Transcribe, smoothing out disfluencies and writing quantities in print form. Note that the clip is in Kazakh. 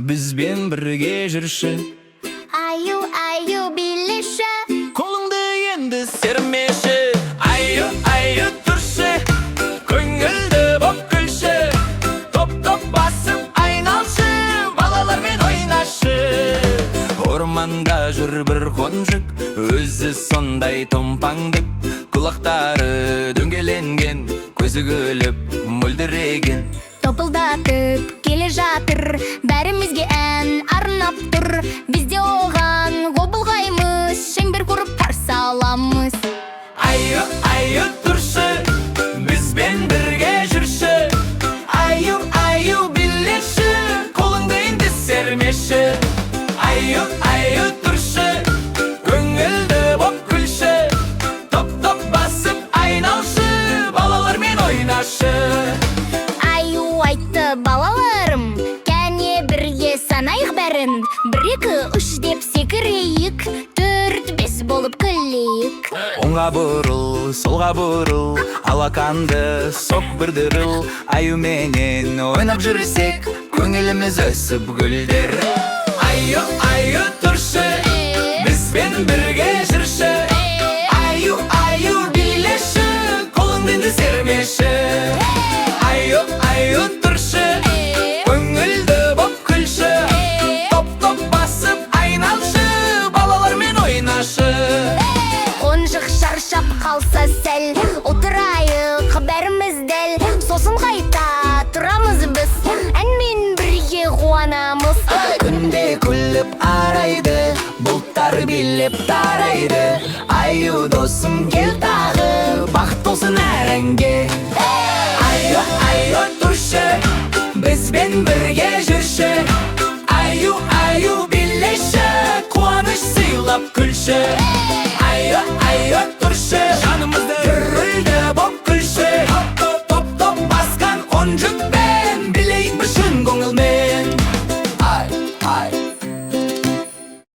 бізбен бірге жүрші. Аю, аю, билеші, Қолыңды енді сермеші. Аю, тұршы, көңілді боп күлші. Топ басып айналшы, балалармен ойнашы. Орманда жүр бір қонжық, өзі сондай томпаңдық. Құлақтары дөңгеленген, көзі күліп мөлдіреген. топылдатып келе жатыр, бәрімізге ән арнап тұр. Бізде оған қол бұлғаймыз, шеңбер құрып қарсы аламыз. Аю, тұршы, бізбен бірге жүрші. Аю, билеші, қолыңды енді сермеші. Аю, тұршы, көңілді боп күлші. Топ басып айналшы, балалармен ойнашы. Аю айтты балаларым, кәне бірге санайық бәрін. 1-2-3 деп секірейік, 4-5 болып күлейік. Оңға бұрыл, солға бұрыл, алақанды соқ бір дырыл. Аюменен ойнап жүрсек, көңіліміз өсіп гүлдер. Аю, тұршы, бізбен бірге жүрші. Аю, билеші, қолыңды енді сермеші. Аю, тұршы, көңілді боп күлші. Топ басып айналшы, балалармен ойнашы. Қонжық шаршап қалса сәл, отырайық бәріміз дәл. Сосын қайта тұрамыз біз, әнмен бірге қуанамыз. Күнде күліп арайды, бұлттар билеп тарайды. Аю досым кел тағы, бақыт болсын әр әнге. Аю, тұршы, бізбен бірге жүрші. Аю, билеші, қуаныш сыйлап күлші. Аю, тұршы,